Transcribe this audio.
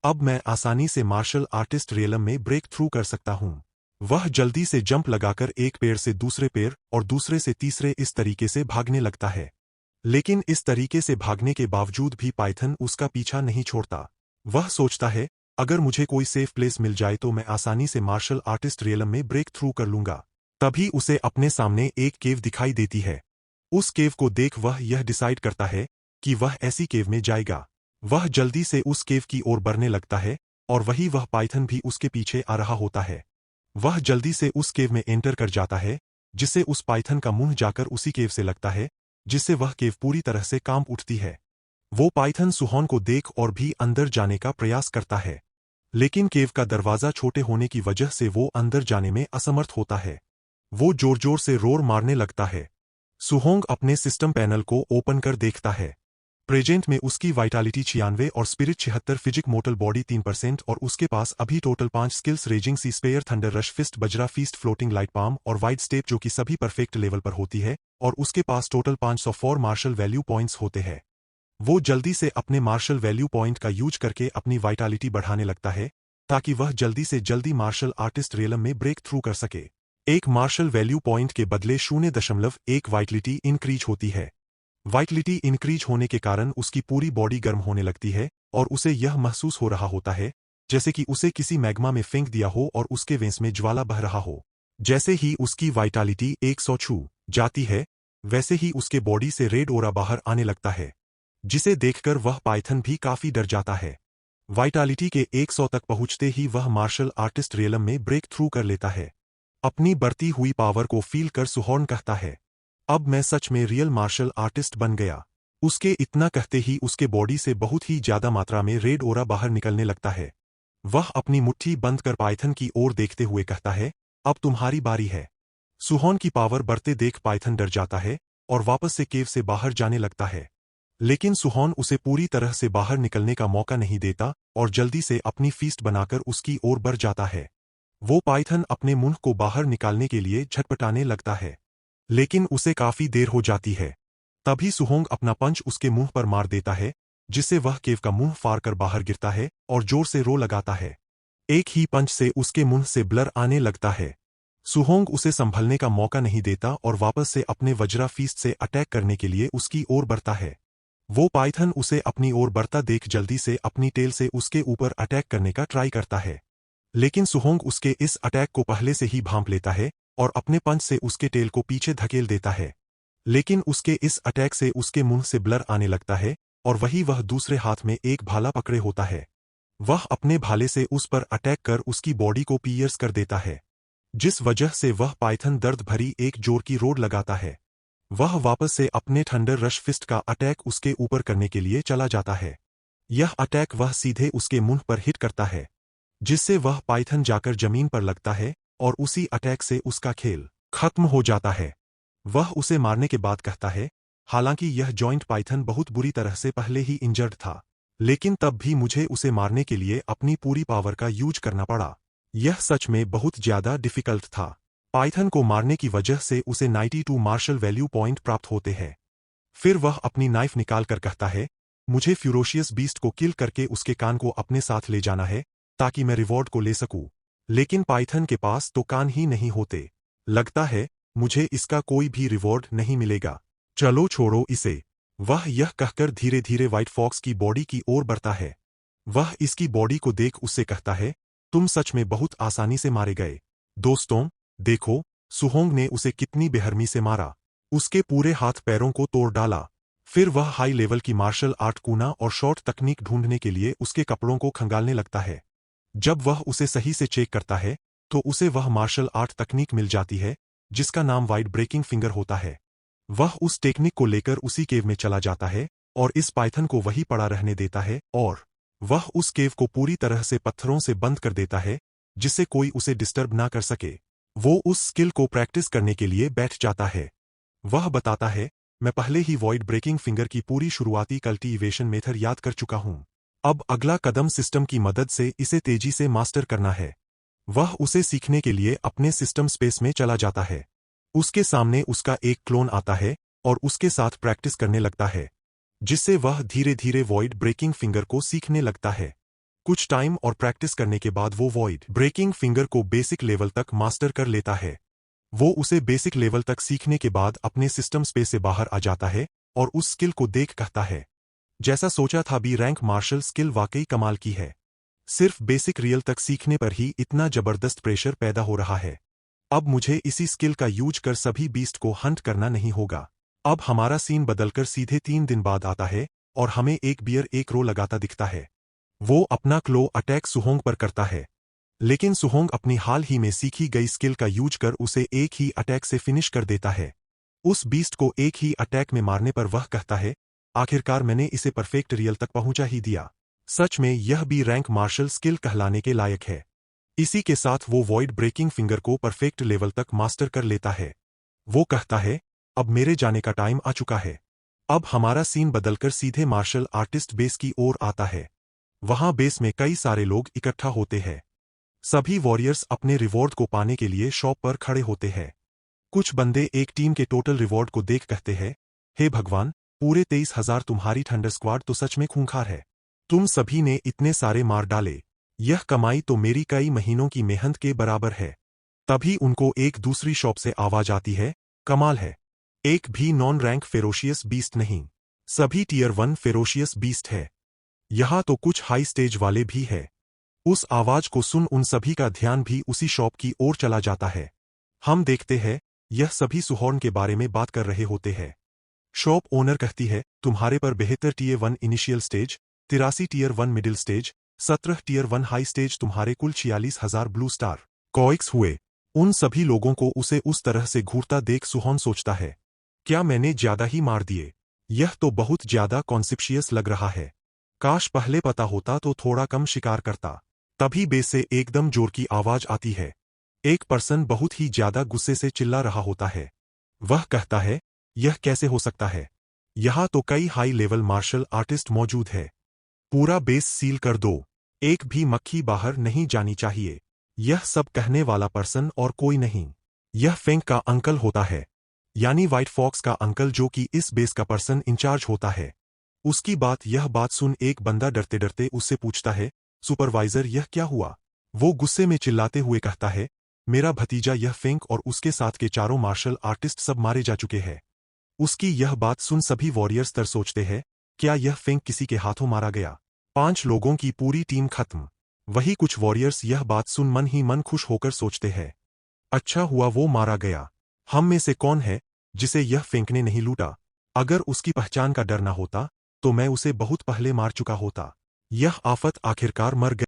अब मैं आसानी से मार्शल आर्टिस्ट रियलम में ब्रेक थ्रू कर सकता हूं। वह जल्दी से जंप लगाकर एक पेड़ से दूसरे पेड़ और दूसरे से तीसरे इस तरीके से भागने लगता है। लेकिन इस तरीके से भागने के बावजूद भी पाइथन उसका पीछा नहीं छोड़ता। वह सोचता है, अगर मुझे कोई सेफ प्लेस मिल जाए तो मैं आसानी से मार्शल आर्टिस्ट रियलम में ब्रेक थ्रू कर लूंगा। तभी उसे अपने सामने एक केव दिखाई देती है। उस केव को देख वह यह डिसाइड करता है कि वह ऐसी केव में जाएगा। वह जल्दी से उस केव की ओर बढ़ने लगता है और वही वह पाइथन भी उसके पीछे आ रहा होता है। वह जल्दी से उस केव में एंटर कर जाता है, जिससे उस पाइथन का मुंह जाकर उसी केव से लगता है, जिससे वह केव पूरी तरह से कांप उठती है। वो पाइथन सुहॉन को देख और भी अंदर जाने का प्रयास करता है, लेकिन केव का दरवाजा छोटे होने की वजह से वो अंदर जाने में असमर्थ होता है। वो जोर जोर से रोर मारने लगता है। सुहोंग अपने सिस्टम पैनल को ओपन कर देखता है। प्रेजेंट में उसकी वाइटलिटी 96 और स्पिरिट 76, फिजिक मोटल बॉडी 3% और उसके पास अभी टोटल 5 स्किल्स रेजिंग सी स्पेयर, थंडर रश, फिस्ट, बजरा फीस्ट, फ्लोटिंग लाइट पाम और वाइड स्टेप जो कि सभी परफेक्ट लेवल पर होती है, और उसके पास टोटल 504 मार्शल वैल्यू पॉइंट्स होते हैं। वो जल्दी से अपने मार्शल वैल्यू पॉइंट का यूज करके अपनी वाइटलिटी बढ़ाने लगता है, ताकि वह जल्दी से जल्दी मार्शल आर्टिस्ट रियलम में ब्रेक थ्रू कर सके। एक मार्शल वैल्यू पॉइंट के बदले 0.1 वाइटलिटी इंक्रीज होती है। वाइटलिटी इंक्रीज होने के कारण उसकी पूरी बॉडी गर्म होने लगती है और उसे यह महसूस हो रहा होता है जैसे कि उसे किसी मैग्मा में फेंक दिया हो और उसके वेंस में ज्वाला बह रहा हो। जैसे ही उसकी वाइटलिटी 100 छू जाती है, वैसे ही उसके बॉडी से रेड ओरा बाहर आने लगता है, जिसे देखकर वह पाइथन भी काफी डर जाता है। वाइटलिटी के 100 तक पहुंचते ही वह मार्शल आर्टिस्ट रियलम में ब्रेक थ्रू कर लेता है। अपनी बढ़ती हुई पावर को फील कर सुहॉर्न कहता है, अब मैं सच में रियल मार्शल आर्टिस्ट बन गया। उसके इतना कहते ही उसके बॉडी से बहुत ही ज्यादा मात्रा में रेड ओरा बाहर निकलने लगता है। वह अपनी मुट्ठी बंद कर पाइथन की ओर देखते हुए कहता है, अब तुम्हारी बारी है। सुहॉर्न की पावर बढ़ते देख पाइथन डर जाता है और वापस से केव से बाहर जाने लगता है। लेकिन सुहॉर्न उसे पूरी तरह से बाहर निकलने का मौका नहीं देता और जल्दी से अपनी फीस्ट बनाकर उसकी ओर बढ़ जाता है। वो पाइथन अपने मुंह को बाहर निकालने के लिए झटपटाने लगता है, लेकिन उसे काफी देर हो जाती है। तभी सुहोंग अपना पंच उसके मुंह पर मार देता है, जिससे वह केव का मुंह फाड़ कर बाहर गिरता है और जोर से रो लगाता है। एक ही पंच से उसके मुंह से ब्लर आने लगता है। सुहोंग उसे संभलने का मौका नहीं देता और वापस से अपने वज्रा फीस्ट से अटैक करने के लिए उसकी ओर बढ़ता है। वो पाइथन उसे अपनी ओर बढ़ता देख जल्दी से अपनी टेल से उसके ऊपर अटैक करने का ट्राई करता है, लेकिन सुहोंग उसके इस अटैक को पहले से ही भांप लेता है और अपने पंच से उसके टेल को पीछे धकेल देता है। लेकिन उसके इस अटैक से उसके मुंह से ब्लर आने लगता है और वह दूसरे हाथ में एक भाला पकड़े होता है। वह अपने भाले से उस पर अटैक कर उसकी बॉडी को पियर्स कर देता है, जिस वजह से वह पाइथन दर्द भरी एक जोर की रोड लगाता है। वह वापस से अपने थंडर रश फिस्ट का अटैक उसके ऊपर करने के लिए चला जाता है। यह अटैक वह सीधे उसके मुंह पर हिट करता है, जिससे वह पाइथन जाकर जमीन पर लगता है और उसी अटैक से उसका खेल खत्म हो जाता है। वह उसे मारने के बाद कहता है, हालांकि यह जॉइंट पाइथन बहुत बुरी तरह से पहले ही इंजर्ड था, लेकिन तब भी मुझे उसे मारने के लिए अपनी पूरी पावर का यूज करना पड़ा। यह सच में बहुत ज्यादा डिफिकल्ट था। पाइथन को मारने की वजह से उसे 92 मार्शल वैल्यू पॉइंट प्राप्त होते हैं। फिर वह अपनी नाइफ निकाल कर कहता है, मुझे फ्यूरोशियस बीस्ट को किल करके उसके कान को अपने साथ ले जाना है ताकि मैं रिवॉर्ड को ले सकूं। लेकिन पाइथन के पास तो कान ही नहीं होते। लगता है मुझे इसका कोई भी रिवॉर्ड नहीं मिलेगा, चलो छोड़ो इसे। वह यह कहकर धीरे धीरे व्हाइट फॉक्स की बॉडी की ओर बढ़ता है। वह इसकी बॉडी को देख उससे कहता है, तुम सच में बहुत आसानी से मारे गए। दोस्तों, देखो सुहोंग ने उसे कितनी बेहरमी से मारा। उसके पूरे हाथ पैरों को तोड़ डाला। फिर वह हाई लेवल की मार्शल आर्ट कूना और शॉर्ट तकनीक ढूंढने के लिए उसके कपड़ों को खंगालने लगता है। जब वह उसे सही से चेक करता है तो उसे वह मार्शल आर्ट तकनीक मिल जाती है जिसका नाम वाइड ब्रेकिंग फिंगर होता है। वह उस टेक्निक को लेकर उसी केव में चला जाता है और इस पाइथन को वही पड़ा रहने देता है और वह उस केव को पूरी तरह से पत्थरों से बंद कर देता है, जिससे कोई उसे डिस्टर्ब ना कर सके। वो उस स्किल को प्रैक्टिस करने के लिए बैठ जाता है। वह बताता है, मैं पहले ही वॉइड ब्रेकिंग फिंगर की पूरी शुरुआती कल्टीवेशन मेथड याद कर चुका हूं। अब अगला कदम सिस्टम की मदद से इसे तेजी से मास्टर करना है। वह उसे सीखने के लिए अपने सिस्टम स्पेस में चला जाता है। उसके सामने उसका एक क्लोन आता है और उसके साथ प्रैक्टिस करने लगता है। जिससे वह धीरे धीरे वॉइड ब्रेकिंग फिंगर को सीखने लगता है। कुछ टाइम और प्रैक्टिस करने के बाद वो वॉइड ब्रेकिंग फिंगर को बेसिक लेवल तक मास्टर कर लेता है। वो उसे बेसिक लेवल तक सीखने के बाद अपने सिस्टम स्पेस से बाहर आ जाता है और उस स्किल को देख कहता है, जैसा सोचा था बी रैंक मार्शल स्किल वाकई कमाल की है। सिर्फ बेसिक रियल तक सीखने पर ही इतना जबरदस्त प्रेशर पैदा हो रहा है। अब मुझे इसी स्किल का यूज कर सभी बीस्ट को हंट करना नहीं होगा। अब हमारा सीन बदलकर सीधे 3 दिन बाद आता है और हमें एक बियर एक रो लगाता दिखता है। वो अपना क्लो अटैक सुहोंग पर करता है, लेकिन सुहोंग अपनी हाल ही में सीखी गई स्किल का यूज कर उसे एक ही अटैक से फिनिश कर देता है। उस बीस्ट को एक ही अटैक में मारने पर वह कहता है, आखिरकार मैंने इसे परफेक्ट रियल तक पहुंचा ही दिया। सच में यह बी रैंक मार्शल स्किल कहलाने के लायक है। इसी के साथ वो वॉइड ब्रेकिंग फिंगर को परफेक्ट लेवल तक मास्टर कर लेता है। वो कहता है, अब मेरे जाने का टाइम आ चुका है। अब हमारा सीन बदलकर सीधे मार्शल आर्टिस्ट बेस की ओर आता है। वहां बेस में कई सारे लोग इकट्ठा होते हैं। सभी वॉरियर्स अपने रिवॉर्ड को पाने के लिए शॉप पर खड़े होते हैं। कुछ बंदे एक टीम के टोटल रिवॉर्ड को देख कहते हैं, हे भगवान, पूरे 23,000 तुम्हारी थंडर स्क्वाड तो सच में खूंखार है। तुम सभी ने इतने सारे मार डाले। यह कमाई तो मेरी कई महीनों की मेहनत के बराबर है। तभी उनको एक दूसरी शॉप से आवाज आती है, कमाल है, एक भी नॉन रैंक फेरोशियस बीस्ट नहीं, सभी टीयर 1 फेरोशियस बीस्ट है। यहां तो कुछ हाई स्टेज वाले भी है। उस आवाज को सुन उन सभी का ध्यान भी उसी शॉप की ओर चला जाता है। हम देखते हैं, यह सभी सुहॉर्न के बारे में बात कर रहे होते हैं। शॉप ओनर कहती है, तुम्हारे पर 72 tier 1 initial stage, 83 tier 1 middle stage, 17 tier 1 high stage, तुम्हारे कुल 46,000 ब्लू स्टार कॉइक्स हुए। उन सभी लोगों को उसे उस तरह से घूरता देख सुहॉर्न सोचता है, क्या मैंने ज्यादा ही मार दिए? यह तो बहुत ज्यादा कॉन्सिप्शियस लग रहा है। काश पहले पता होता तो थोड़ा कम शिकार करता। तभी बेस से एकदम जोर की आवाज आती है। एक पर्सन बहुत ही ज्यादा गुस्से से चिल्ला रहा होता है। वह कहता है, यह कैसे हो सकता है? यहां तो कई हाई लेवल मार्शल आर्टिस्ट मौजूद है। पूरा बेस सील कर दो, एक भी मक्खी बाहर नहीं जानी चाहिए। यह सब कहने वाला पर्सन और कोई नहीं, यह फेंग का अंकल होता है, यानी व्हाइट फॉक्स का अंकल, जो कि इस बेस का पर्सन इंचार्ज होता है। उसकी यह बात सुन एक बंदा डरते डरते उससे पूछता है, सुपरवाइजर यह क्या हुआ? वो गुस्से में चिल्लाते हुए कहता है, मेरा भतीजा यह फेंक और उसके साथ के चारों मार्शल आर्टिस्ट सब मारे जा चुके हैं। उसकी यह बात सुन सभी वॉरियर्स तर सोचते हैं, क्या यह फेंक किसी के हाथों मारा गया? 5 लोगों की पूरी टीम खत्म। वही कुछ वॉरियर्स यह बात सुन मन ही मन खुश होकर सोचते हैं, अच्छा हुआ वो मारा गया। हम में से कौन है जिसे यह फेंक ने नहीं लूटा? अगर उसकी पहचान का डर न होता तो मैं उसे बहुत पहले मार चुका होता। यह आफत आखिरकार मर गया।